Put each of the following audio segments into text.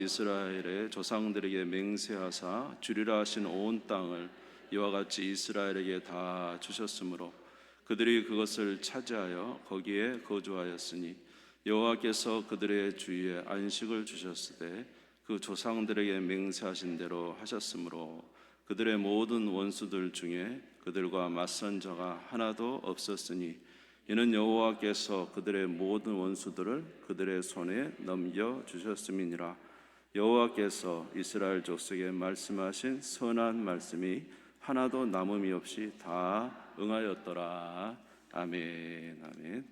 이스라엘의 조상들에게 맹세하사 주리라 하신 온 땅을 이와 같이 이스라엘에게 다 주셨으므로 그들이 그것을 차지하여 거기에 거주하였으니 여호와께서 그들의 주위에 안식을 주셨으되 그 조상들에게 맹세하신 대로 하셨으므로 그들의 모든 원수들 중에 그들과 맞선 자가 하나도 없었으니 이는 여호와께서 그들의 모든 원수들을 그들의 손에 넘겨 주셨음이니라. 여호와께서 이스라엘 족속에 말씀하신 선한 말씀이 하나도 남음이 없이 다 응하였더라. 아멘. 아멘.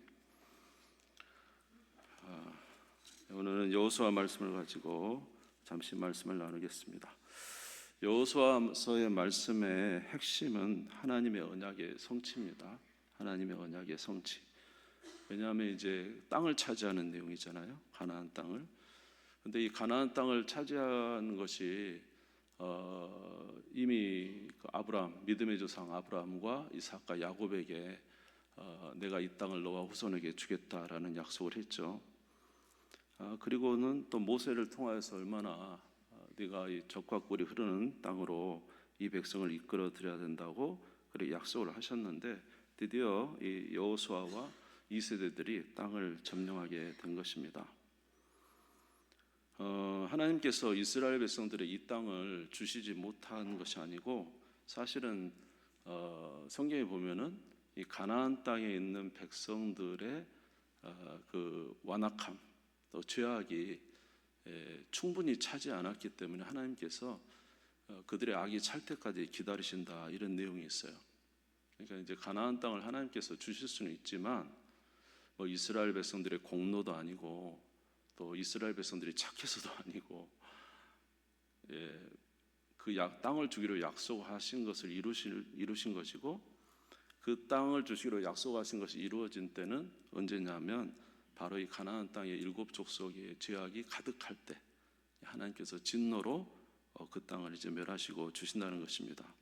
오늘은 여호수아 말씀을 가지고 잠시 말씀을 나누겠습니다. 여호수아서의 말씀의 핵심은 하나님의 언약의 성취입니다. 하나님의 언약의 성취. 왜냐하면 이제 땅을 차지하는 내용이잖아요. 가나안 땅을. 근데 이 가나안 땅을 차지한 것이 이미 아브라함, 믿음의 조상 아브라함과 이삭과 야곱에게 내가 이 땅을 너와 후손에게 주겠다라는 약속을 했죠. 그리고는 또 모세를 통하여서 얼마나 네가 이 젖과 꿀이 흐르는 땅으로 이 백성을 이끌어 드려야 된다고 그렇게 약속을 하셨는데 드디어 이 여호수아와 2세대들이 땅을 점령하게 된 것입니다. 하나님께서 이스라엘 백성들의 이 땅을 주시지 못한 것이 아니고 사실은 성경에 보면은 이 가나안 땅에 있는 백성들의 그 완악함 또 죄악이 충분히 차지 않았기 때문에 하나님께서 그들의 악이 찰 때까지 기다리신다 이런 내용이 있어요. 그러니까 이제 가나안 땅을 하나님께서 주실 수는 있지만 뭐 이스라엘 백성들의 공로도 아니고 또 이스라엘 백성들이 착해서도 아니고 그 땅을 주기로 약속하신 것을 이루신 것이고 그 땅을 주시기로 약속하신 것이 이루어진 때는 언제냐면 바로 이 가나안 땅의 7 족속의 죄악이 가득할 때 하나님께서 진노로 그 땅을 이제 멸하시고 주신다는 것입니다.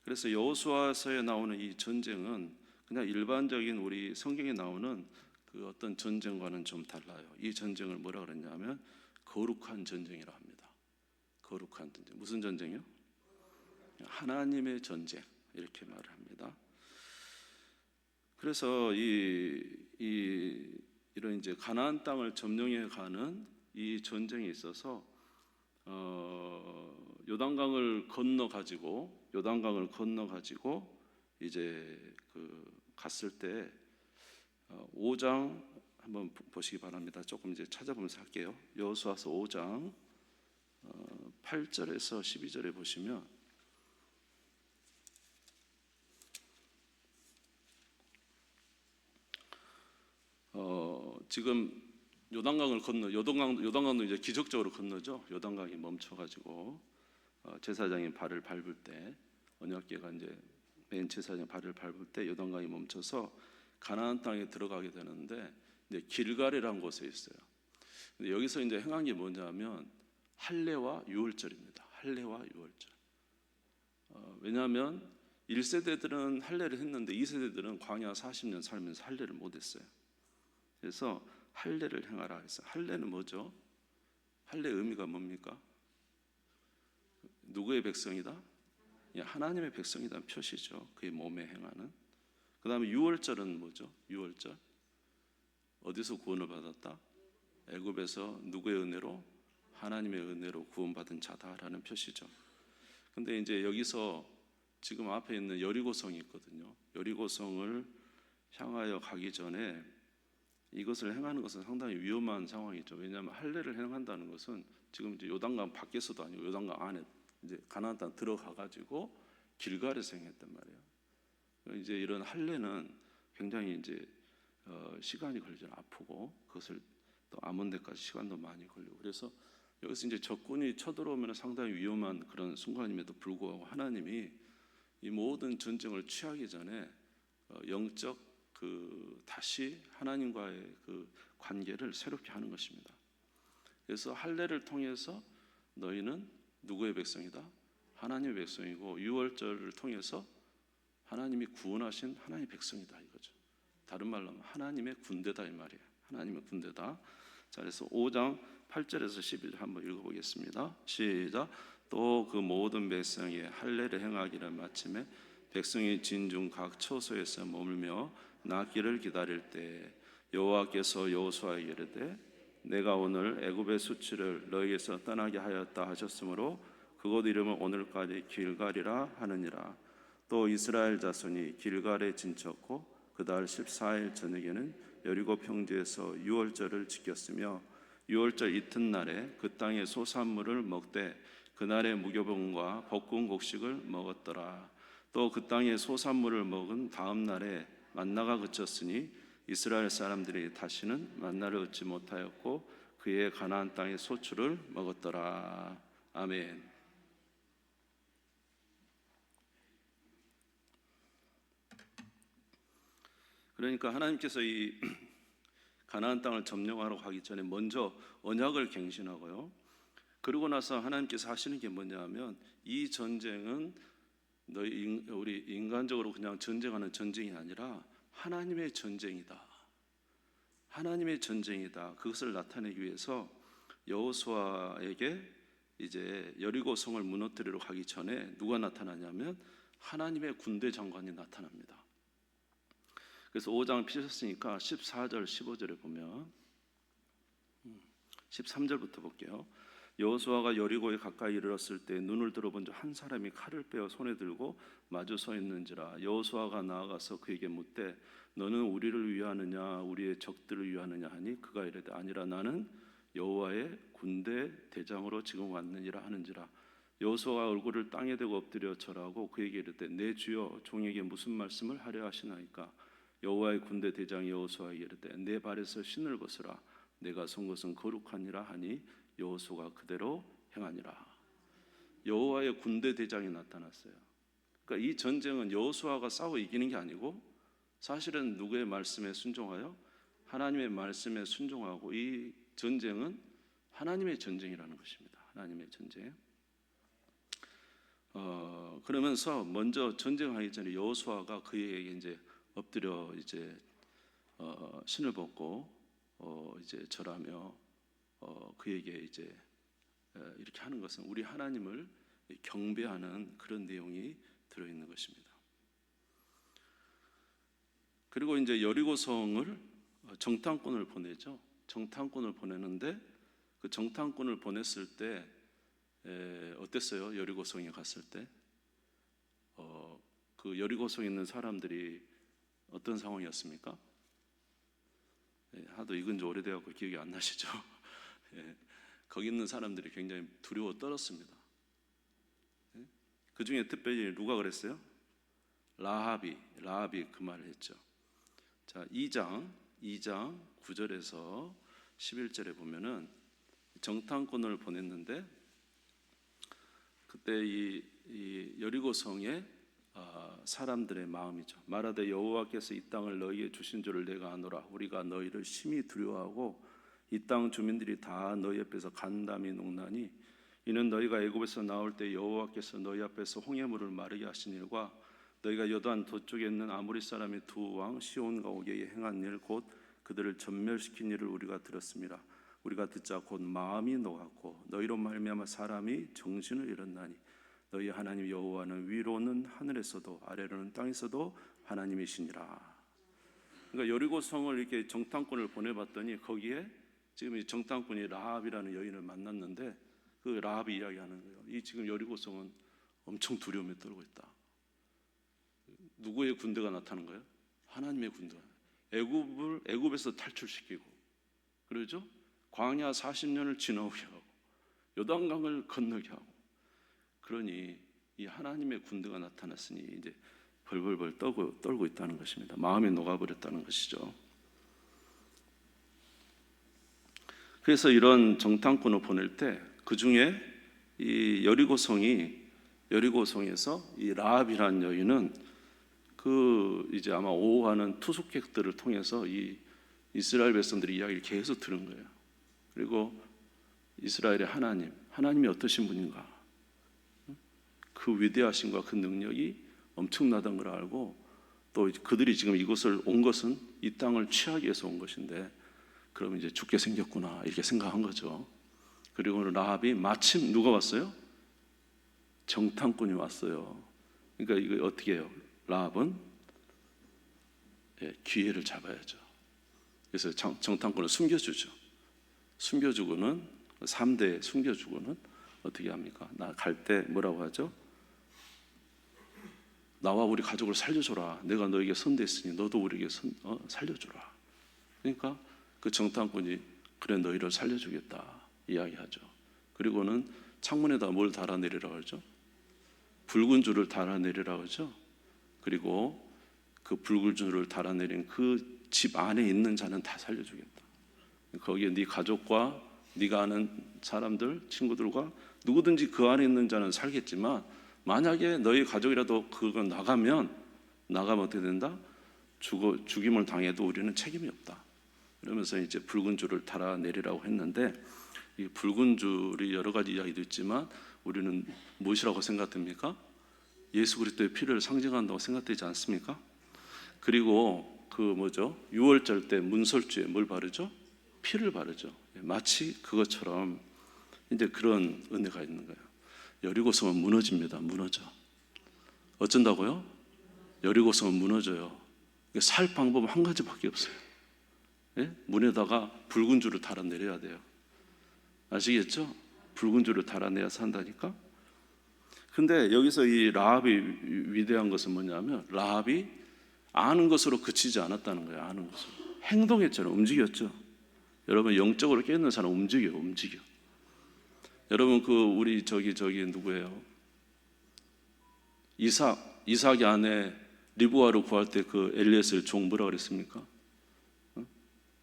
그래서 여호수아서에 나오는 이 전쟁은 그냥 일반적인 우리 성경에 나오는 그 어떤 전쟁과는 좀 달라요. 이 전쟁을 뭐라 그랬냐면 거룩한 전쟁이라 합니다. 거룩한 전쟁. 무슨 전쟁이요? 하나님의 전쟁 이렇게 말을 합니다. 그래서 이런 이제 가나안 땅을 점령해 가는 이 전쟁에 있어서 요단강을 건너 가지고 이제 그 갔을 때 5장 한번 보시기 바랍니다. 조금 이제 찾아보면서 할게요. 여호수아서 5장 8절에서 12절에 보시면 지금 요단강도 이제 기적적으로 건너죠. 요단강이 멈춰가지고 제사장이 발을 밟을 때 언약궤가 이제 맨 제사장이 발을 밟을 때 요단강이 멈춰서 가나안 땅에 들어가게 되는데 이제 길갈이라는 곳에 있어요. 근데 여기서 이제 행한 게 뭐냐면 할례와 유월절입니다. 할례와 유월절. 왜냐하면 1세대들은 할례를 했는데 2세대들은 광야 40년 살면서 할례를 못했어요. 그래서 할례를 행하라 해서 할례는 뭐죠? 할례의 의미가 뭡니까? 누구의 백성이다? 하나님의 백성이라는 표시죠. 그의 몸에 행하는. 그 다음에 유월절은 뭐죠? 유월절 어디서 구원을 받았다? 애굽에서 누구의 은혜로? 하나님의 은혜로 구원받은 자다라는 표시죠. 근데 이제 여기서 지금 앞에 있는 여리고성이 있거든요. 여리고성을 향하여 가기 전에 이것을 행하는 것은 상당히 위험한 상황이죠. 왜냐하면 할례를 행한다는 것은 지금 이제 요단강 밖에서도 아니고 요단강 안에 이제 가나안 땅 들어가 가지고 길갈에서 행했단 말이에요. 이제 이런 할례는 굉장히 이제 시간이 걸리죠. 아프고 그것을 또 아몬 데까지 시간도 많이 걸리고 그래서 여기서 이제 적군이 쳐들어오면 상당히 위험한 그런 순간임에도 불구하고 하나님이 이 모든 전쟁을 취하기 전에 영적 다시 하나님과의 그 관계를 새롭게 하는 것입니다. 그래서 할례를 통해서 너희는 누구의 백성이다? 하나님의 백성이고 유월절을 통해서 하나님이 구원하신 하나님의 백성이다 이거죠. 다른 말로 하면 하나님의 군대다 이 말이에요. 하나님의 군대다. 자, 그래서 5장 8절에서 12절 한번 읽어보겠습니다. 시작. 또 그 모든 백성이 할례를 행하기를 마침에 백성이 진중 각 처소에서 머물며 낫기를 기다릴 때 여호와께서 여호수아에게 이르되 내가 오늘 애굽의 수치를 너희에서 떠나게 하였다 하셨으므로 그곳 이름은 오늘까지 길갈이라 하느니라. 또 이스라엘 자손이 길갈에 진쳤고 그달 14일 저녁에는 여리고 평지에서 유월절을 지켰으며 유월절 이튿날에 그 땅의 소산물을 먹되 그날의 무교병과 볶은 곡식을 먹었더라. 또 그 땅의 소산물을 먹은 다음 날에 만나가 그쳤으니 이스라엘 사람들이 다시는 만나를 얻지 못하였고 그의 가나안 땅의 소출을 먹었더라. 아멘. 그러니까 하나님께서 이 가나안 땅을 점령하러 가기 전에 먼저 언약을 갱신하고요. 그러고 나서 하나님께서 하시는 게 뭐냐면 이 전쟁은 우리 인간적으로 그냥 전쟁하는 전쟁이 아니라 하나님의 전쟁이다. 하나님의 전쟁이다. 그것을 나타내기 위해서 여호수아에게 이제 여리고 성을 무너뜨리러 가기 전에 누가 나타나냐면 하나님의 군대 장관이 나타납니다. 그래서 5장을 피셨으니까 14절 15절에 보면 13절부터 볼게요. 여호수아가 여리고에 가까이 이르렀을 때 눈을 들어본 적 한 사람이 칼을 빼어 손에 들고 마주 서 있는지라. 여호수아가 나아가서 그에게 묻되 너는 우리를 위하느냐 우리의 적들을 위하느냐 하니 그가 이르되 아니라 나는 여호와의 군대 대장으로 지금 왔느니라 하는지라. 여호수아가 얼굴을 땅에 대고 엎드려 절하고 그에게 이르되 내 주여 종에게 무슨 말씀을 하려 하시나이까. 여호와의 군대 대장이 여호수아에게 이르되 내 발에서 신을 벗으라 내가 선 것은 거룩하니라 하니 여호수아가 그대로 행하니라. 여호와의 군대 대장이 나타났어요. 그러니까 이 전쟁은 여호수아가 싸워 이기는 게 아니고 사실은 누구의 말씀에 순종하여 하나님의 말씀에 순종하고 이 전쟁은 하나님의 전쟁이라는 것입니다. 하나님의 전쟁. 그러면서 먼저 전쟁하기 전에 여호수아가 그에게 이제 엎드려 이제 신을 벗고 이제 절하며 그에게 이제 이렇게 하는 것은 우리 하나님을 경배하는 그런 내용이 들어 있는 것입니다. 그리고 이제 여리고성을 정탐꾼을 보내죠. 정탐꾼을 보내는데 그 정탐꾼을 보냈을 때 어땠어요? 여리고성에 갔을 때 그 여리고성에 있는 사람들이 어떤 상황이었습니까? 하도 읽은 지 오래돼갖고 기억이 안 나시죠? 거기 있는 사람들이 굉장히 두려워 떨었습니다. 그 중에 특별히 누가 그랬어요? 라합이 그 말을 했죠. 자, 2장 9절에서 11절에 보면은 정탐꾼을 보냈는데 그때 이 여리고성의 사람들의 마음이죠. 말하되 여호와께서 이 땅을 너희에게 주신 줄을 내가 아노라. 우리가 너희를 심히 두려워하고 이 땅 주민들이 다 너희 앞에서 간담이 녹나니 이는 너희가 애굽에서 나올 때 여호와께서 너희 앞에서 홍해물을 마르게 하신 일과 너희가 요단 도쪽에 있는 아모리 사람의 두 왕 시온과 오게에 행한 일 곧 그들을 전멸시킨 일을 우리가 들었습니다. 우리가 듣자 곧 마음이 녹았고 너희로 말미암아 사람이 정신을 잃었나니 너희 하나님 여호와는 위로는 하늘에서도 아래로는 땅에서도 하나님이시니라. 그러니까 여리고성을 이렇게 정탐꾼을 보내봤더니 거기에 지금 이 정탐꾼이 라합이라는 여인을 만났는데 그 라합이 이야기하는 거예요. 이 지금 여리고성은 엄청 두려움에 떨고 있다. 누구의 군대가 나타난 거예요? 하나님의 군대가. 애굽에서 탈출시키고, 그러죠? 광야 40년을 지나오게 하고, 요단강을 건너게 하고. 그러니 이 하나님의 군대가 나타났으니 이제 벌벌벌 떨고 있다는 것입니다. 마음이 녹아버렸다는 것이죠. 그래서 이런 정탐꾼을 보낼 때 그 중에 이 여리고성에서 이 라합이라는 여인은 그 이제 아마 오호하는 투숙객들을 통해서 이 이스라엘 백성들의 이야기를 계속 들은 거예요. 그리고 이스라엘의 하나님이 어떠신 분인가, 그 위대하심과 그 능력이 엄청나다는 걸 알고 또 그들이 지금 이곳을 온 것은 이 땅을 취하기 위해서 온 것인데 그러면 이제 죽게 생겼구나 이렇게 생각한 거죠. 그리고 라합이 마침 누가 왔어요? 정탐꾼이 왔어요. 그러니까 이거 어떻게 해요? 라합은 기회를 잡아야죠. 그래서 정탐꾼을 숨겨주죠. 숨겨주고는 3대 숨겨주고는 어떻게 합니까? 나 갈 때 뭐라고 하죠? 나와 우리 가족을 살려줘라. 내가 너에게 선대했으니 너도 우리에게 살려줘라. 그러니까 그 정탐꾼이 그래 너희를 살려주겠다 이야기하죠. 그리고는 창문에다 뭘 달아내리라고 하죠? 붉은 줄을 달아내리라고 하죠. 그리고 그 붉은 줄을 달아내린 그 집 안에 있는 자는 다 살려주겠다. 거기에 네 가족과 네가 아는 사람들, 친구들과 누구든지 그 안에 있는 자는 살겠지만 만약에 너희 가족이라도 그거 나가면 어떻게 된다? 죽임을 당해도 우리는 책임이 없다. 그러면서 이제 붉은 줄을 달아내리라고 했는데 이 붉은 줄이 여러 가지 이야기도 있지만 우리는 무엇이라고 생각됩니까? 예수 그리스도의 피를 상징한다고 생각되지 않습니까? 그리고 그 뭐죠? 유월절 때 문설주에 뭘 바르죠? 피를 바르죠. 마치 그것처럼 이제 그런 은혜가 있는 거예요. 여리고성은 무너집니다. 무너져. 어쩐다고요? 여리고성은 무너져요. 살 방법은 한 가지밖에 없어요. 예? 문에다가 붉은 줄을 달아내려야 돼요. 아시겠죠? 붉은 줄을 달아내야 산다니까. 근데 여기서 이 라합이 위대한 것은 뭐냐면 라합이 아는 것으로 그치지 않았다는 거예요. 아는 것으로 행동했잖아요. 움직였죠. 여러분 영적으로 깨어있는 사람 움직여. 여러분 그 우리 저기 누구예요? 이삭이 아내 리브가를 구할 때 그 엘리에셀 종 뭐라 그랬습니까?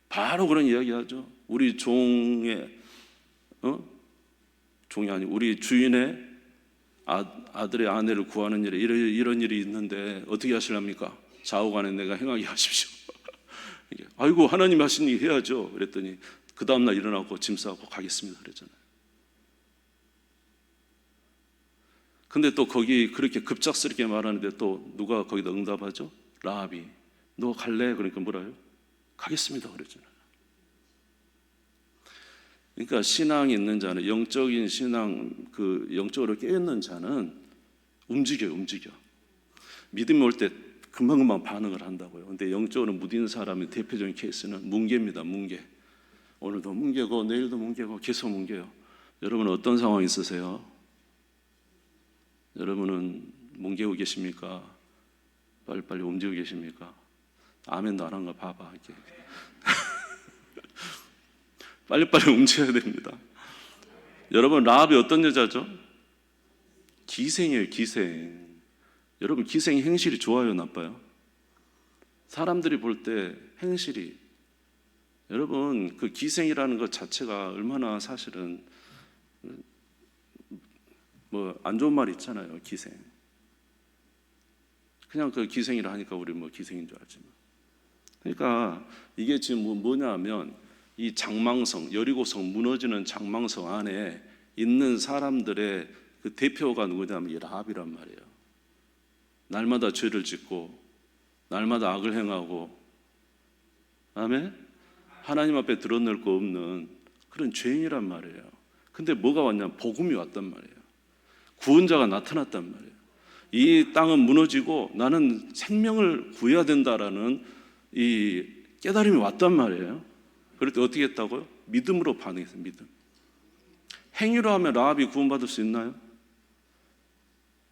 바로 그런 이야기하죠. 우리 종의 종이 아니고 우리 주인의 아들의 아내를 구하는 일에 이런 일이 있는데 어떻게 하시랍니까? 좌우간에 내가 행하게 하십시오. 아이고 하나님 하신 일 해야죠. 그랬더니 그 다음날 일어나고 짐 싸고 가겠습니다 그랬잖아요. 근데 또 거기 그렇게 급작스럽게 말하는데 또 누가 거기다 응답하죠? 라합이 너 갈래? 그러니까 뭐라요? 가겠습니다 그랬잖아요. 그러니까 신앙이 있는 자는 영적인 신앙 그 영적으로 깨어있는 자는 움직여. 믿음이 올 때 금방금방 반응을 한다고요. 근데 영적으로 무딘 사람의 대표적인 케이스는 뭉개입니다. 뭉개. 오늘도 뭉개고 내일도 뭉개고 계속 뭉개요. 여러분 어떤 상황 있으세요? 여러분은 뭉개고 계십니까? 빨리빨리 움직이고 계십니까? 아멘도 안 한 거 봐봐. 이렇게. 빨리빨리 움직여야 됩니다. 여러분 라합이 어떤 여자죠? 기생이에요. 기생. 여러분 기생 행실이 좋아요 나빠요? 사람들이 볼 때 행실이 여러분 그 기생이라는 것 자체가 얼마나 사실은 뭐 안 좋은 말 있잖아요. 기생. 그냥 그 기생이라 하니까 우리 뭐 기생인 줄 알지만. 그러니까 이게 지금 뭐냐면 이 장망성 여리고성 무너지는 장망성 안에 있는 사람들의 그 대표가 누구냐면 이 라합이란 말이에요. 날마다 죄를 짓고 날마다 악을 행하고 아멘? 하나님 앞에 드러낼 거 없는 그런 죄인이란 말이에요. 근데 뭐가 왔냐면 복음이 왔단 말이에요. 구원자가 나타났단 말이에요. 이 땅은 무너지고 나는 생명을 구해야 된다라는 이 깨달음이 왔단 말이에요. 그럴 때 어떻게 했다고요? 믿음으로 반응했어요. 믿음. 행위로 하면 라합이 구원받을 수 있나요?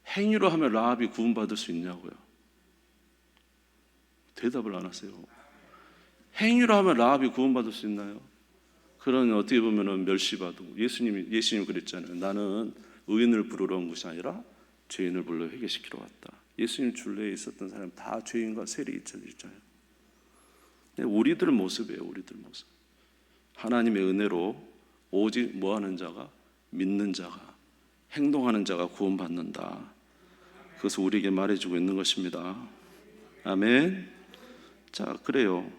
행위로 하면 라합이 구원받을 수 있냐고요? 대답을 안 하세요. 행위로 하면 라합이 구원받을 수 있나요? 그런 어떻게 보면 멸시받고 예수님 그랬잖아요. 나는 의인을 부르러 온 것이 아니라 죄인을 불러 회개시키러 왔다. 예수님 줄내에 있었던 사람 다 죄인과 세리 있잖아요. 우리들 모습이에요. 우리들 모습. 하나님의 은혜로 오직 뭐하는 자가 믿는 자가 행동하는 자가 구원받는다. 그것을 우리에게 말해주고 있는 것입니다. 아멘. 자, 그래요.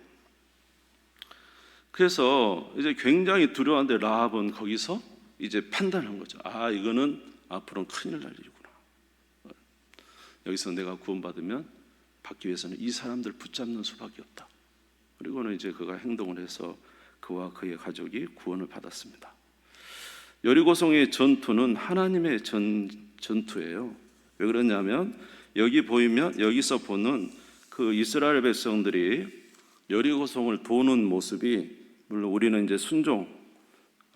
그래서 이제 굉장히 두려워한데 라합은 거기서 이제 판단한 거죠. 아, 이거는 앞으로는 큰일 날 일이구나. 여기서 내가 구원받으면 받기 위해서는 이 사람들 붙잡는 수밖에 없다. 그리고는 이제 그가 행동을 해서 그와 그의 가족이 구원을 받았습니다. 여리고성의 전투는 하나님의 전투예요. 왜 그러냐면 여기서 보는 그 이스라엘 백성들이 여리고성을 도는 모습이, 물론 우리는 이제 순종,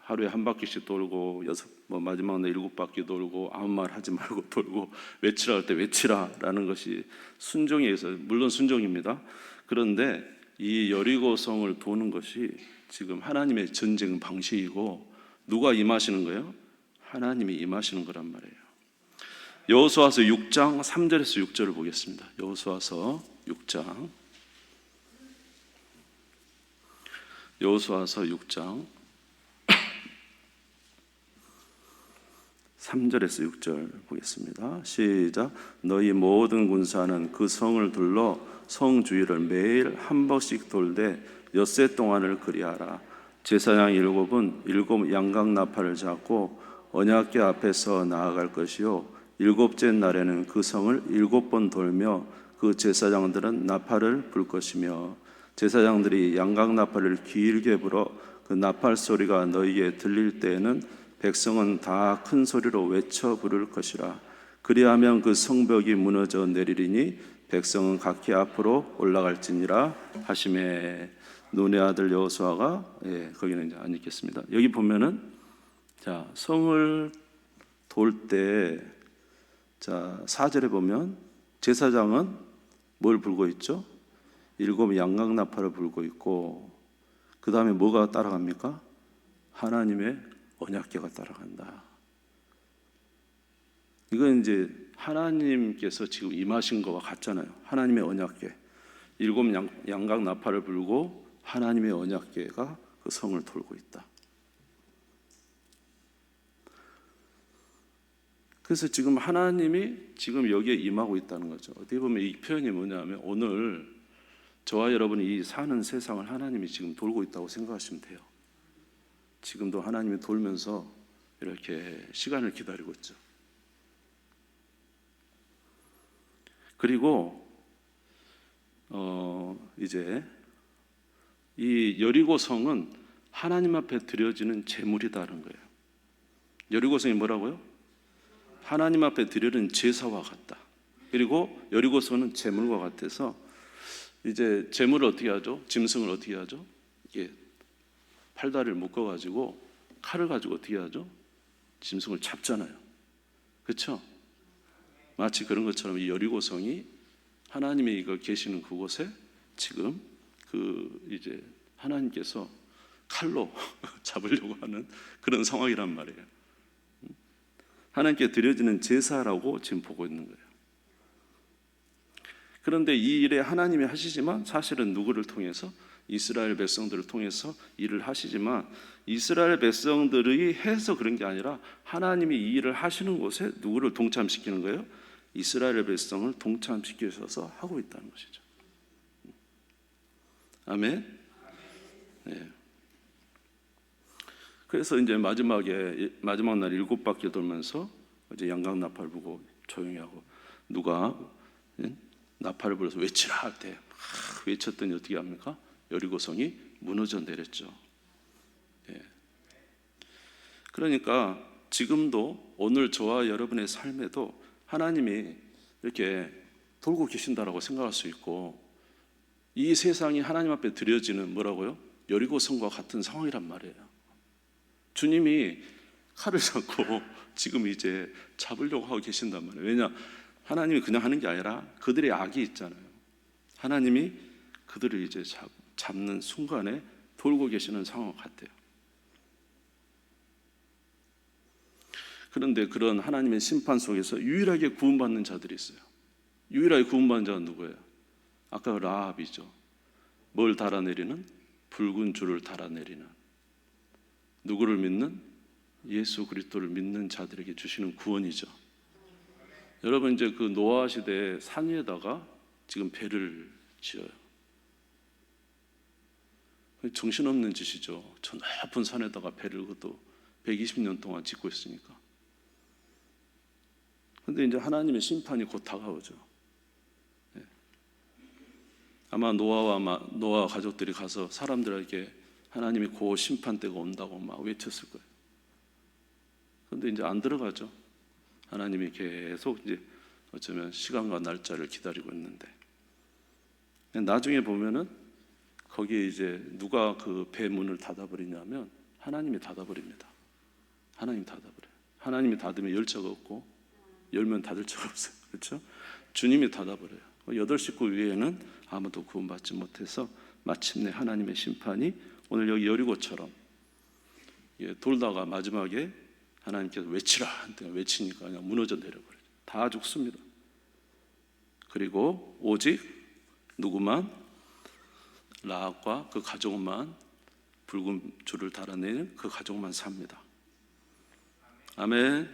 하루에 한 바퀴씩 돌고 마지막 날 7바퀴 돌고 아무 말 하지 말고 돌고 외치라 할 때 외치라라는 것이 순종에 의해서 물론 순종입니다. 그런데 이 여리고성을 도는 것이 지금 하나님의 전쟁 방식이고, 누가 임하시는 거예요? 하나님이 임하시는 거란 말이에요. 여호수아서 6장 3절에서 6절을 보겠습니다. 여호수아서 6장 3절에서 6절 보겠습니다. 시작. 너희 모든 군사는 그 성을 둘러 성 주위를 매일 한 번씩 돌되 엿새 동안을 그리하라. 제사장 7은 7 양각 나팔을 잡고 언약궤 앞에서 나아갈 것이요, 7째 날에는 그 성을 7번 돌며 그 제사장들은 나팔을 불 것이며, 제사장들이 양각 나팔을 길게 불어 그 나팔 소리가 너희에게 들릴 때에는 백성은 다 큰 소리로 외쳐 부를 것이라. 그리하면 그 성벽이 무너져 내리리니 백성은 각기 앞으로 올라갈지니라 하시매. 눈의 아들 여호수아가, 거기는 이제 안 읽겠습니다. 여기 보면은 자, 성을 돌 때, 자, 4절에 보면 제사장은 뭘 불고 있죠? 7 양각 나팔을 불고 있고, 그 다음에 뭐가 따라갑니까? 하나님의 언약궤가 따라간다. 이건 이제 하나님께서 지금 임하신 거와 같잖아요. 하나님의 언약궤, 7 양각 나팔을 불고 하나님의 언약궤가 그 성을 돌고 있다. 그래서 지금 하나님이 지금 여기에 임하고 있다는 거죠. 어떻게 보면 이 표현이 뭐냐면, 오늘 저와 여러분이 이 사는 세상을 하나님이 지금 돌고 있다고 생각하시면 돼요. 지금도 하나님이 돌면서 이렇게 시간을 기다리고 있죠. 그리고 이제 이 여리고성은 하나님 앞에 드려지는 제물이다는 거예요. 여리고성이 뭐라고요? 하나님 앞에 드리는 제사와 같다. 그리고 여리고성은 제물과 같아서, 이제 제물을 어떻게 하죠? 짐승을 어떻게 하죠? 이게 팔다리를 묶어가지고 칼을 가지고 어떻게 하죠? 짐승을 잡잖아요. 그렇죠? 마치 그런 것처럼 이 여리고성이 하나님이 이거 계시는 그곳에 지금 이제 하나님께서 칼로 잡으려고 하는 그런 상황이란 말이에요. 하나님께 드려지는 제사라고 지금 보고 있는 거예요. 그런데 이 일에 하나님이 하시지만, 사실은 누구를 통해서? 이스라엘 백성들을 통해서 일을 하시지만, 이스라엘 백성들이 해서 그런 게 아니라 하나님이 이 일을 하시는 곳에 누구를 동참시키는 거예요? 이스라엘 백성을 동참시키셔서 하고 있다는 것이죠. 아멘. 네. 그래서 이제 마지막 날 7바퀴 돌면서 이제 양각 나팔 불고 조용히 하고, 누가 나팔을 불어서 외치라 할 때 외쳤더니 어떻게 합니까? 여리고성이 무너져 내렸죠. 예. 그러니까 지금도 오늘 저와 여러분의 삶에도 하나님이 이렇게 돌고 계신다라고 생각할 수 있고, 이 세상이 하나님 앞에 드려지는 뭐라고요? 여리고성과 같은 상황이란 말이에요. 주님이 칼을 잡고 지금 이제 잡으려고 하고 계신단 말이에요. 왜냐? 하나님이 그냥 하는 게 아니라 그들의 악이 있잖아요. 하나님이 그들을 이제 잡는 순간에 돌고 계시는 상황 같아요. 그런데 그런 하나님의 심판 속에서 유일하게 구원받는 자들이 있어요. 유일하게 구원받는 자는 누구예요? 아까 라합이죠. 뭘 달아내리는? 붉은 줄을 달아내리는. 누구를 믿는? 예수 그리스도를 믿는 자들에게 주시는 구원이죠. 여러분, 이제 그 노아 시대에 산 위에다가 지금 배를 지어요. 정신없는 짓이죠. 저 높은 산에다가 배를 그것도 120년 동안 짓고 있으니까. 그런데 이제 하나님의 심판이 곧 다가오죠. 네. 아마 노아와 가족들이 가서 사람들에게 하나님이 곧 심판 때가 온다고 막 외쳤을 거예요. 그런데 이제 안 들어가죠. 하나님이 계속 이제 어쩌면 시간과 날짜를 기다리고 있는데, 나중에 보면은 거기에 이제 누가 그 배 문을 닫아버리냐면 하나님이 닫아버립니다. 하나님이 닫아버려요. 하나님이 닫으면 열차가 없고 열면 닫을 차가 없어요. 그렇죠? 주님이 닫아버려요. 8식구 위에는 아무도 구원받지 못해서 마침내 하나님의 심판이 오늘 여기 여리고처럼 돌다가 마지막에 하나님께서 외치라 한테 외치니까 그냥 무너져 내려버려요. 다 죽습니다. 그리고 오직 누구만? 라합과 그 가족만, 붉은 줄을 달아내는 그 가족만 삽니다. 아멘.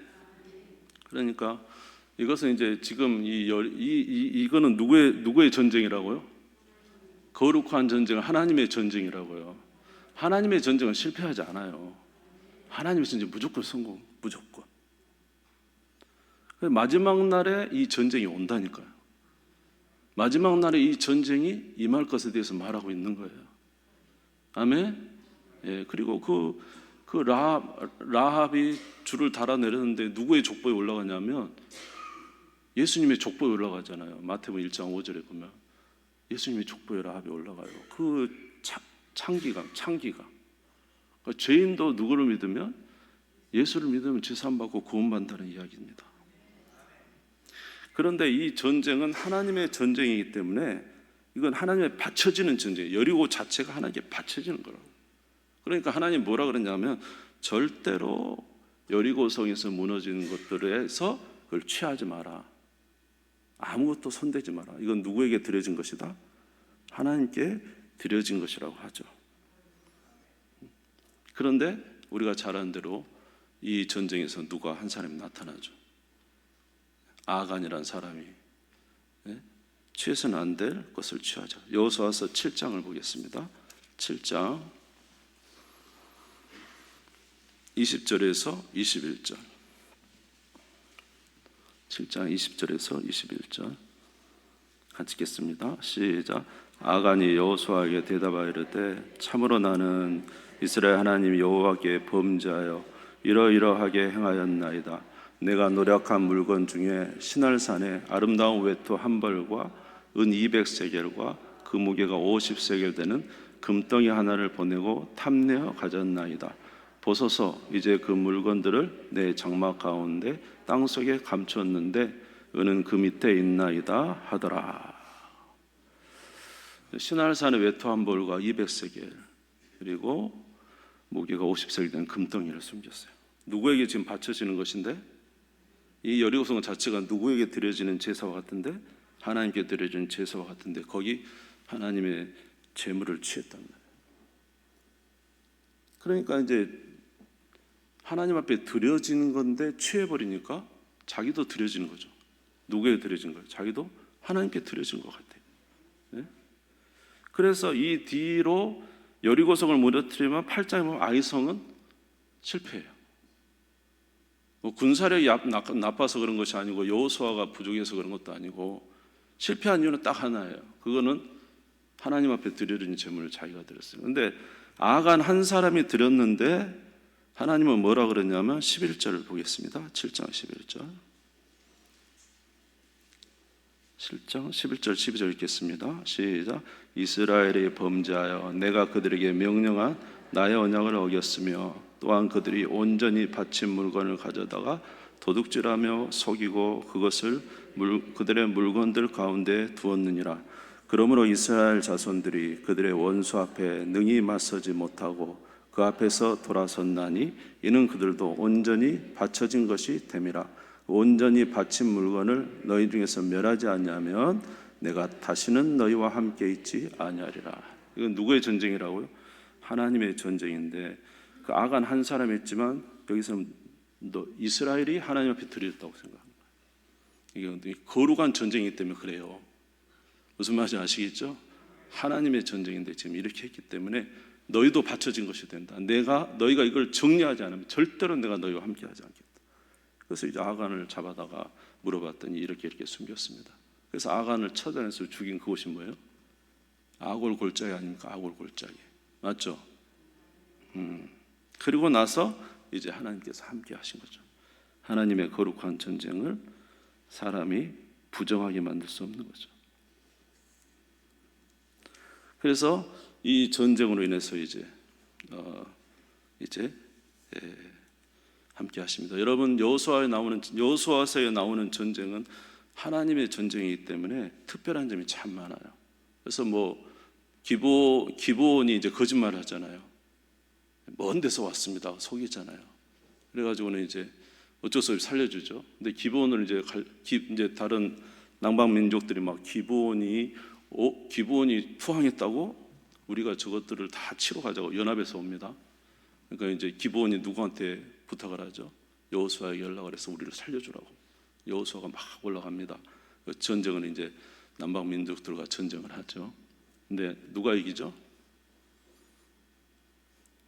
그러니까 이것은 이제 지금 이거는 누구의 전쟁이라고요? 거룩한 전쟁은 하나님의 전쟁이라고요. 하나님의 전쟁은 실패하지 않아요. 하나님의 전쟁 무조건 성공, 무조건. 마지막 날에 이 전쟁이 온다니까요. 마지막 날에 이 전쟁이 임할 것에 대해서 말하고 있는 거예요. 아멘. 예, 그리고 그 라합이 줄을 달아내렸는데 누구의 족보에 올라가냐면 예수님의 족보에 올라가잖아요. 마태복음 1장 5절에 보면 예수님의 족보에 라합이 올라가요. 그 창기가 죄인도 누구를 믿으면 예수를 믿으면 죄사함 받고 구원받는다는 이야기입니다. 그런데 이 전쟁은 하나님의 전쟁이기 때문에 이건 하나님의 바쳐지는 전쟁이에요. 여리고 자체가 하나님께 바쳐지는 거라고. 그러니까 하나님 뭐라 그랬냐면 절대로 여리고성에서 무너지는 것들에서 그걸 취하지 마라. 아무것도 손대지 마라. 이건 누구에게 드려진 것이다? 하나님께 드려진 것이라고 하죠. 그런데 우리가 잘 아는 대로 이 전쟁에서 누가 한 사람이 나타나죠. 아간이라는 사람이 취해서는 안 될 것을 취하자. 여호수아서 7장을 보겠습니다. 7장 20절에서 21절. 7장 20절에서 21절 같이 읽겠습니다. 시작. 아간이 여호수아에게 대답하여 이르되 참으로 나는 이스라엘 하나님 여호와께 범죄하여 이러이러하게 행하였나이다. 내가 노력한 물건 중에 시날산에 아름다운 외투 한 벌과 은 200세겔과 그 무게가 50세겔 되는 금덩이 하나를 보내고 탐내어 가졌나이다. 보소서 이제 그 물건들을 내 장막 가운데 땅속에 감추었는데 은은 그 밑에 있나이다 하더라. 시날산의 외투 한 벌과 200세겔 그리고 무게가 50세겔 되는 금덩이를 숨겼어요. 누구에게 지금 바쳐지는 것인데 이 여리고성 자체가 누구에게 드려지는 제사와 같은데 하나님께 드려지는 제사와 같은데 거기 하나님의 제물을 취했단 말이에요. 그러니까 이제 하나님 앞에 드려지는 건데 취해버리니까 자기도 드려지는 거죠. 누구에게 드려진 거예요? 자기도 하나님께 드려진 것 같아요. 네? 그래서 이 뒤로 여리고성을 무너뜨리면 8장에 보면 아이성은 실패해요. 군사력이 나빠서 그런 것이 아니고 여호수아가 부족해서 그런 것도 아니고 실패한 이유는 딱 하나예요. 그거는 하나님 앞에 드려진 제물을 자기가 드렸어요. 그런데 아간 한 사람이 드렸는데 하나님은 뭐라 그랬냐면 11절을 보겠습니다. 7장 11절 7장 11절 12절 읽겠습니다. 시작. 이스라엘이 범죄하여 내가 그들에게 명령한 나의 언약을 어겼으며 또한 그들이 온전히 바친 물건을 가져다가 도둑질하며 속이고 그것을 그들의 물건들 가운데 두었느니라. 그러므로 이스라엘 자손들이 그들의 원수 앞에 능히 맞서지 못하고 그 앞에서 돌아섰나니 이는 그들도 온전히 바쳐진 것이 됨이라. 온전히 바친 물건을 너희 중에서 멸하지 않냐면 내가 다시는 너희와 함께 있지 아니하리라. 이건 누구의 전쟁이라고요? 하나님의 전쟁인데 그 아간 한 사람이 했지만 여기서는 이스라엘이 하나님 앞에 드렸다고 생각합니다. 이게 거룩한 전쟁이기 때문에 그래요. 무슨 말인지 아시겠죠? 하나님의 전쟁인데 지금 이렇게 했기 때문에 너희도 바쳐진 것이 된다. 너희가 이걸 정리하지 않으면 절대로 내가 너희와 함께하지 않겠다. 그래서 이제 아간을 잡아다가 물어봤더니 이렇게 숨겼습니다. 그래서 아간을 찾아내서 죽인 그곳이 뭐예요? 아골 골짜기 아닙니까? 아골 골짜기 맞죠? 그리고 나서 이제 하나님께서 함께 하신 거죠. 하나님의 거룩한 전쟁을 사람이 부정하게 만들 수 없는 거죠. 그래서 이 전쟁으로 인해서 이제 함께 하십니다. 여러분, 여호수아서에 나오는 전쟁은 하나님의 전쟁이기 때문에 특별한 점이 참 많아요. 그래서 기브온이 이제 거짓말을 하잖아요. 먼 데서 왔습니다. 속이잖아요. 그래가지고는 이제 어쩔 수 없이 살려주죠. 근데 기브온을 이제 다른 남방 민족들이 막 기브온이 투항했다고 우리가 저것들을 다 치러 가자고 연합해서 옵니다. 그러니까 이제 기브온이 누구한테 부탁을 하죠? 여호수아에게 연락을 해서 우리를 살려주라고. 여호수아가 막 올라갑니다. 그 전쟁은 이제 남방 민족들과 전쟁을 하죠. 근데 누가 이기죠?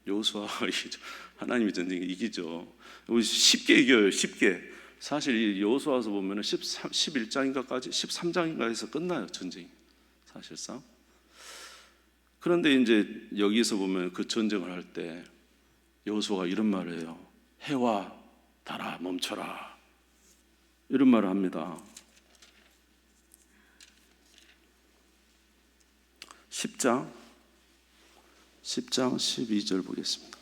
여호수아가 이기죠. 하나님의 전쟁이 이기죠. 쉽게 이겨요. 쉽게. 사실 이 여호수아서 보면 11장인가까지 13장인가에서 끝나요. 전쟁이 사실상. 그런데 이제 여기서 보면 그 전쟁을 할 때 여호수아가 이런 말을 해요. 해와 달아 멈춰라. 이런 말을 합니다. 10장 12절 보겠습니다.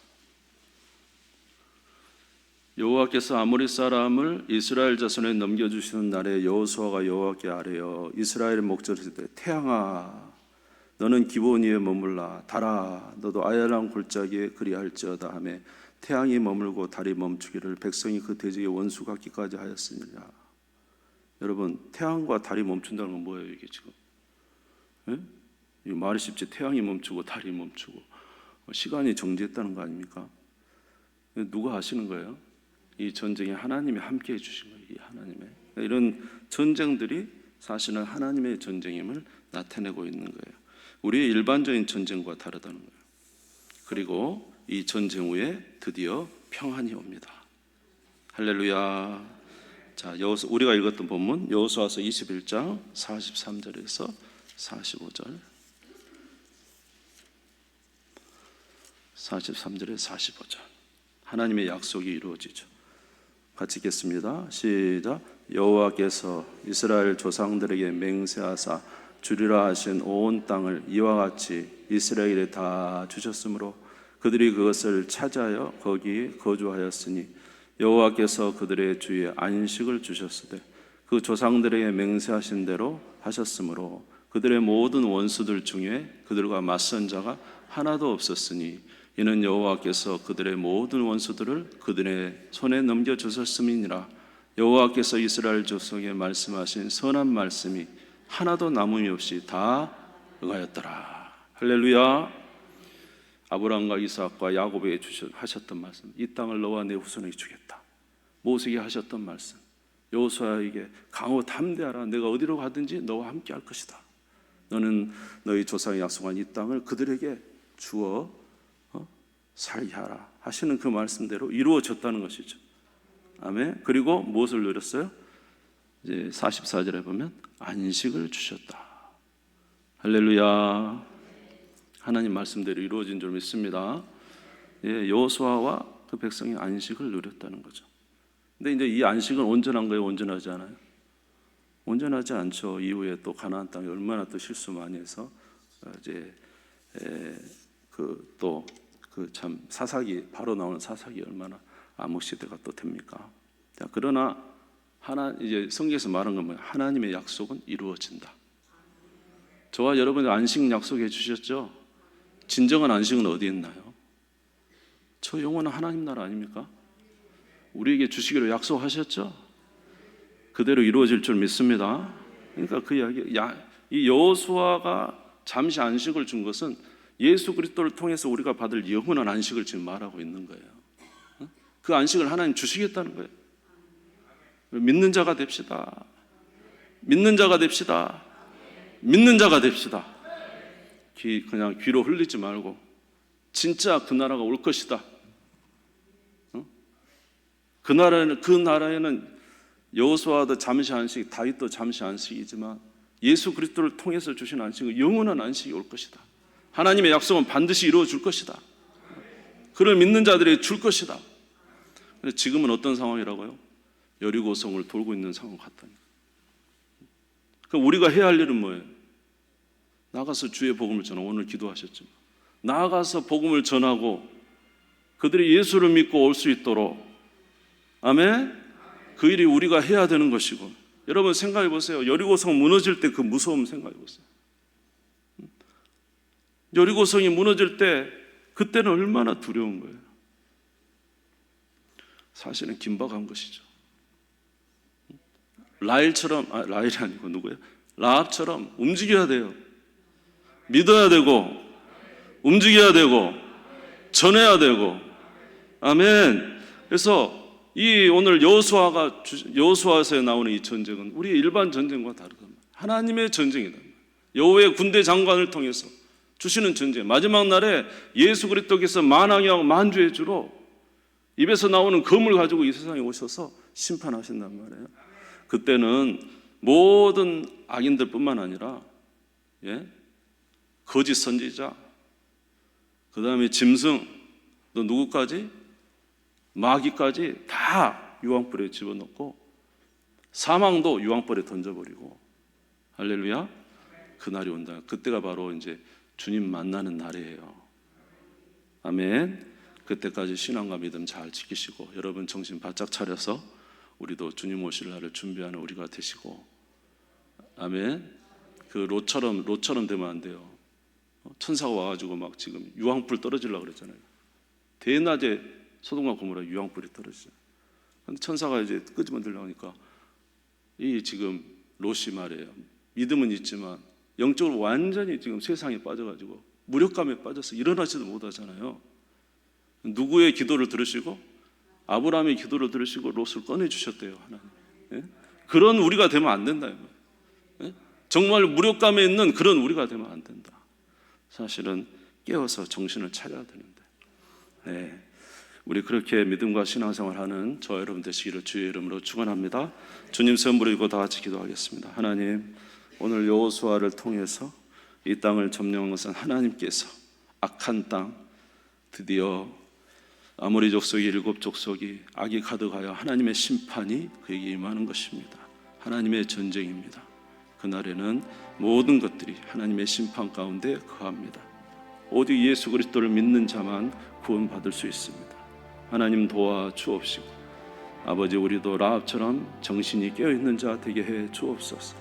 여호와께서 아모리 사람을 이스라엘 자손에 넘겨주시는 날에 여호수아가 여호와께 아뢰어 이스라엘의 목전에 이르되 태양아 너는 기브온 위에 머물라. 달아 너도 아얄란 골짜기에 그리할지어다 하매 태양이 머물고 달이 멈추기를 백성이 그 대적의 원수 같기까지 하였으니라. 여러분, 태양과 달이 멈춘다는 건 뭐예요? 이게 지금 말이 쉽지. 태양이 멈추고 달이 멈추고 시간이 정지했다는 거 아닙니까? 누가 하시는 거예요? 이 전쟁에 하나님이 함께 해주신 거예요. 이 하나님의 이런 전쟁들이 사실은 하나님의 전쟁임을 나타내고 있는 거예요. 우리의 일반적인 전쟁과 다르다는 거예요. 그리고 이 전쟁 후에 드디어 평안이 옵니다. 할렐루야. 자, 우리가 읽었던 본문 여호수아서 21장 43절에서 45절 43절에 45절 하나님의 약속이 이루어지죠. 같이 읽겠습니다. 시작. 여호와께서 이스라엘 조상들에게 맹세하사 주리라 하신 온 땅을 이와 같이 이스라엘에 다 주셨으므로 그들이 그것을 차지하여 거기 거주하였으니 여호와께서 그들의 주에 안식을 주셨으되 그 조상들에게 맹세하신 대로 하셨으므로 그들의 모든 원수들 중에 그들과 맞선 자가 하나도 없었으니 이는 여호와께서 그들의 모든 원수들을 그들의 손에 넘겨주셨음이니라. 여호와께서 이스라엘 족속에 말씀하신 선한 말씀이 하나도 남음이 없이 다 응하였더라. 할렐루야. 아브라함과 이삭과 야곱에게 하셨던 말씀, 이 땅을 너와 내 후손에게 주겠다. 모세에게 하셨던 말씀, 여호수아에게 강호 담대하라. 내가 어디로 가든지 너와 함께 할 것이다. 너는 너희 조상이 약속한 이 땅을 그들에게 주어 살게 하라 하시는 그 말씀대로 이루어졌다는 것이죠. 아멘. 그리고 무엇을 누렸어요? 이제 44절에 보면 안식을 주셨다. 할렐루야. 하나님 말씀대로 이루어진 줄 믿습니다. 여호수아와 그 백성이 안식을 누렸다는 거죠. 근데 이제 이 안식은 온전한 거예요? 온전하지 않아요? 온전하지 않죠. 이후에 또 가나안 땅에 얼마나 또 실수 많이 해서 이제 참 사사기 바로 나오는 사사기 얼마나 암흑 시대가 또 됩니까? 자, 그러나 이제 성경에서 말한 건 뭐예요? 하나님의 약속은 이루어진다. 저와 여러분이 안식 약속해 주셨죠? 진정한 안식은 어디 있나요? 저 영원한 하나님 나라 아닙니까? 우리에게 주시기로 약속하셨죠? 그대로 이루어질 줄 믿습니다. 그러니까 그 이야기, 이 여호수아가 잠시 안식을 준 것은 예수 그리스도를 통해서 우리가 받을 영원한 안식을 지금 말하고 있는 거예요. 그 안식을 하나님 주시겠다는 거예요. 믿는 자가 됩시다. 믿는 자가 됩시다. 믿는 자가 됩시다. 그냥 귀로 흘리지 말고 진짜 그 나라가 올 것이다. 그 나라에는 여호수아도 잠시 안식, 다윗도 잠시 안식이지만 예수 그리스도를 통해서 주신 안식은 영원한 안식이 올 것이다. 하나님의 약속은 반드시 이루어질 것이다. 그를 믿는 자들에게 줄 것이다. 지금은 어떤 상황이라고요? 여리고성을 돌고 있는 상황 같다니까. 그럼 우리가 해야 할 일은 뭐예요? 나가서 주의 복음을 전하고, 오늘 기도하셨지만 나가서 복음을 전하고 그들이 예수를 믿고 올 수 있도록, 아멘? 그 일이 우리가 해야 되는 것이고, 여러분 생각해 보세요. 여리고성 무너질 때 그 무서움 생각해 보세요. 여리고성이 무너질 때 그때는 얼마나 두려운 거예요. 사실은 긴박한 것이죠. 라헬처럼, 라헬이 아니고 누구예요? 라합처럼 움직여야 돼요. 믿어야 되고, 움직여야 되고, 전해야 되고, 아멘. 그래서 이 오늘 여호수아서에 나오는 이 전쟁은 우리 일반 전쟁과 다르다. 하나님의 전쟁이다. 여호와의 군대 장관을 통해서 주시는 전쟁. 마지막 날에 예수 그리스도께서 만왕이하고 만주의 주로 입에서 나오는 검을 가지고 이 세상에 오셔서 심판하신단 말이에요. 그때는 모든 악인들뿐만 아니라 거짓 선지자, 그 다음에 짐승, 또 누구까지? 마귀까지 다 유황불에 집어넣고 사망도 유황불에 던져버리고, 할렐루야. 그날이 온다. 그때가 바로 이제 주님 만나는 날이에요. 아멘. 그때까지 신앙과 믿음 잘 지키시고, 여러분 정신 바짝 차려서 우리도 주님 오실 날을 준비하는 우리가 되시고, 아멘. 그 롯처럼 되면 안 돼요. 천사가 와가지고 막 지금 유황불 떨어지려고 그랬잖아요. 대낮에 소돔과 고모라 유황불이 떨어지죠. 근데 천사가 이제 끄집어들려고 하니까 이 지금 롯이 말이에요. 믿음은 있지만 영적으로 완전히 지금 세상에 빠져가지고 무력감에 빠져서 일어나지도 못하잖아요. 누구의 기도를 들으시고? 아브라함의 기도를 들으시고 롯을 꺼내주셨대요, 하나님. 예? 그런 우리가 되면 안 된다. 예? 정말 무력감에 있는 그런 우리가 되면 안 된다. 사실은 깨어서 정신을 차려야 되는데, 네. 우리 그렇게 믿음과 신앙생활하는 저 여러분 되시기를 주의 이름으로 축원합니다. 주님 손 부르고 다 같이 기도하겠습니다. 하나님, 오늘 여호수아를 통해서 이 땅을 점령한 것은 하나님께서 악한 땅, 드디어 아모리 족속이 7족속이 악이 가득하여 하나님의 심판이 그에게 임하는 것입니다. 하나님의 전쟁입니다. 그날에는 모든 것들이 하나님의 심판 가운데 거합니다. 오직 예수 그리스도를 믿는 자만 구원받을 수 있습니다. 하나님 도와주옵시고, 아버지 우리도 라합처럼 정신이 깨어있는 자 되게 해 주옵소서.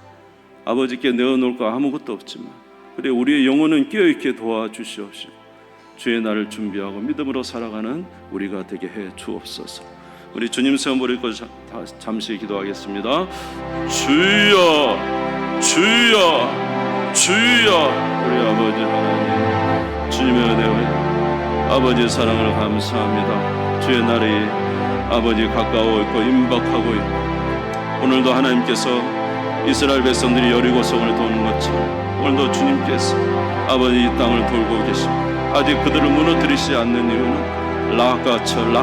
아버지께 내어놓을 거 아무것도 없지만 그래 우리의 영혼은 깨어있게 도와주시옵시고, 주의 날을 준비하고 믿음으로 살아가는 우리가 되게 해 주옵소서. 우리 주님 세움 버리고 잠시 기도하겠습니다. 주여 주여 주여. 우리 아버지 하나님, 주님의 은혜와 아버지의 사랑을 감사합니다. 주의 날이 아버지 가까워 있고 임박하고 있고, 오늘도 하나님께서 이스라엘 백성들이 여리고성을 도는 것처럼 오늘도 주님께서 아버지 이 땅을 돌고 계십니다. 아직 그들을 무너뜨리지 않는 이유는 라합처럼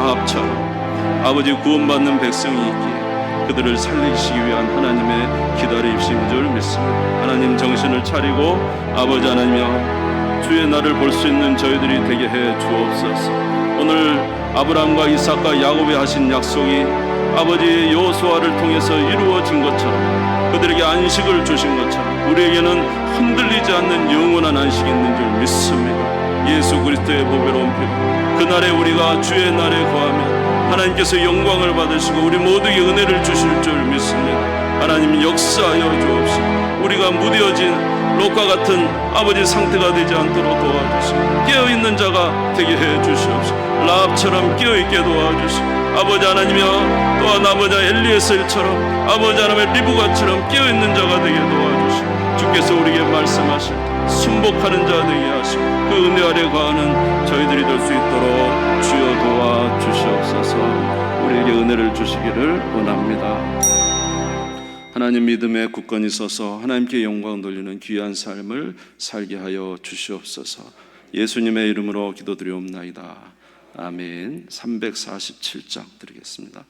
아버지 구원받는 백성이 있기에 그들을 살리시기 위한 하나님의 기다리심인 줄 믿습니다. 하나님 정신을 차리고 아버지 하나님이여 주의 날을 볼 수 있는 저희들이 되게 해 주옵소서. 오늘 아브라함과 이삭과 야곱이 하신 약속이 아버지 여호수아를 통해서 이루어진 것처럼, 그들에게 안식을 주신 것처럼 우리에게는 흔들리지 않는 영원한 안식이 있는 줄 믿습니다. 예수 그리스도의 보배로운 피로 그날에 우리가 주의 날에 거하면 하나님께서 영광을 받으시고 우리 모두에게 은혜를 주실 줄 믿습니다. 하나님 역사하여 주옵시고, 우리가 무뎌진 롯과 같은 아버지 상태가 되지 않도록 도와주시고, 깨어있는 자가 되게 해 주시옵시고, 라합처럼 깨어있게 도와주시고, 아버지 하나님이여 또한 아버지 엘리에셀처럼 아버지 하나님의 리브가처럼 깨어있는 자가 되게 도와주시고, 주께서 우리에게 말씀하신 순복하는 자 되게 하시고 그 은혜 아래 거하는 저희들이 될 수 있도록 주여 도와주시옵소서. 우리에게 은혜를 주시기를 원합니다. 하나님 믿음에 굳건히 서서 하나님께 영광 돌리는 귀한 삶을 살게 하여 주시옵소서. 예수님의 이름으로 기도드리옵나이다. 아멘. 347장 드리겠습니다.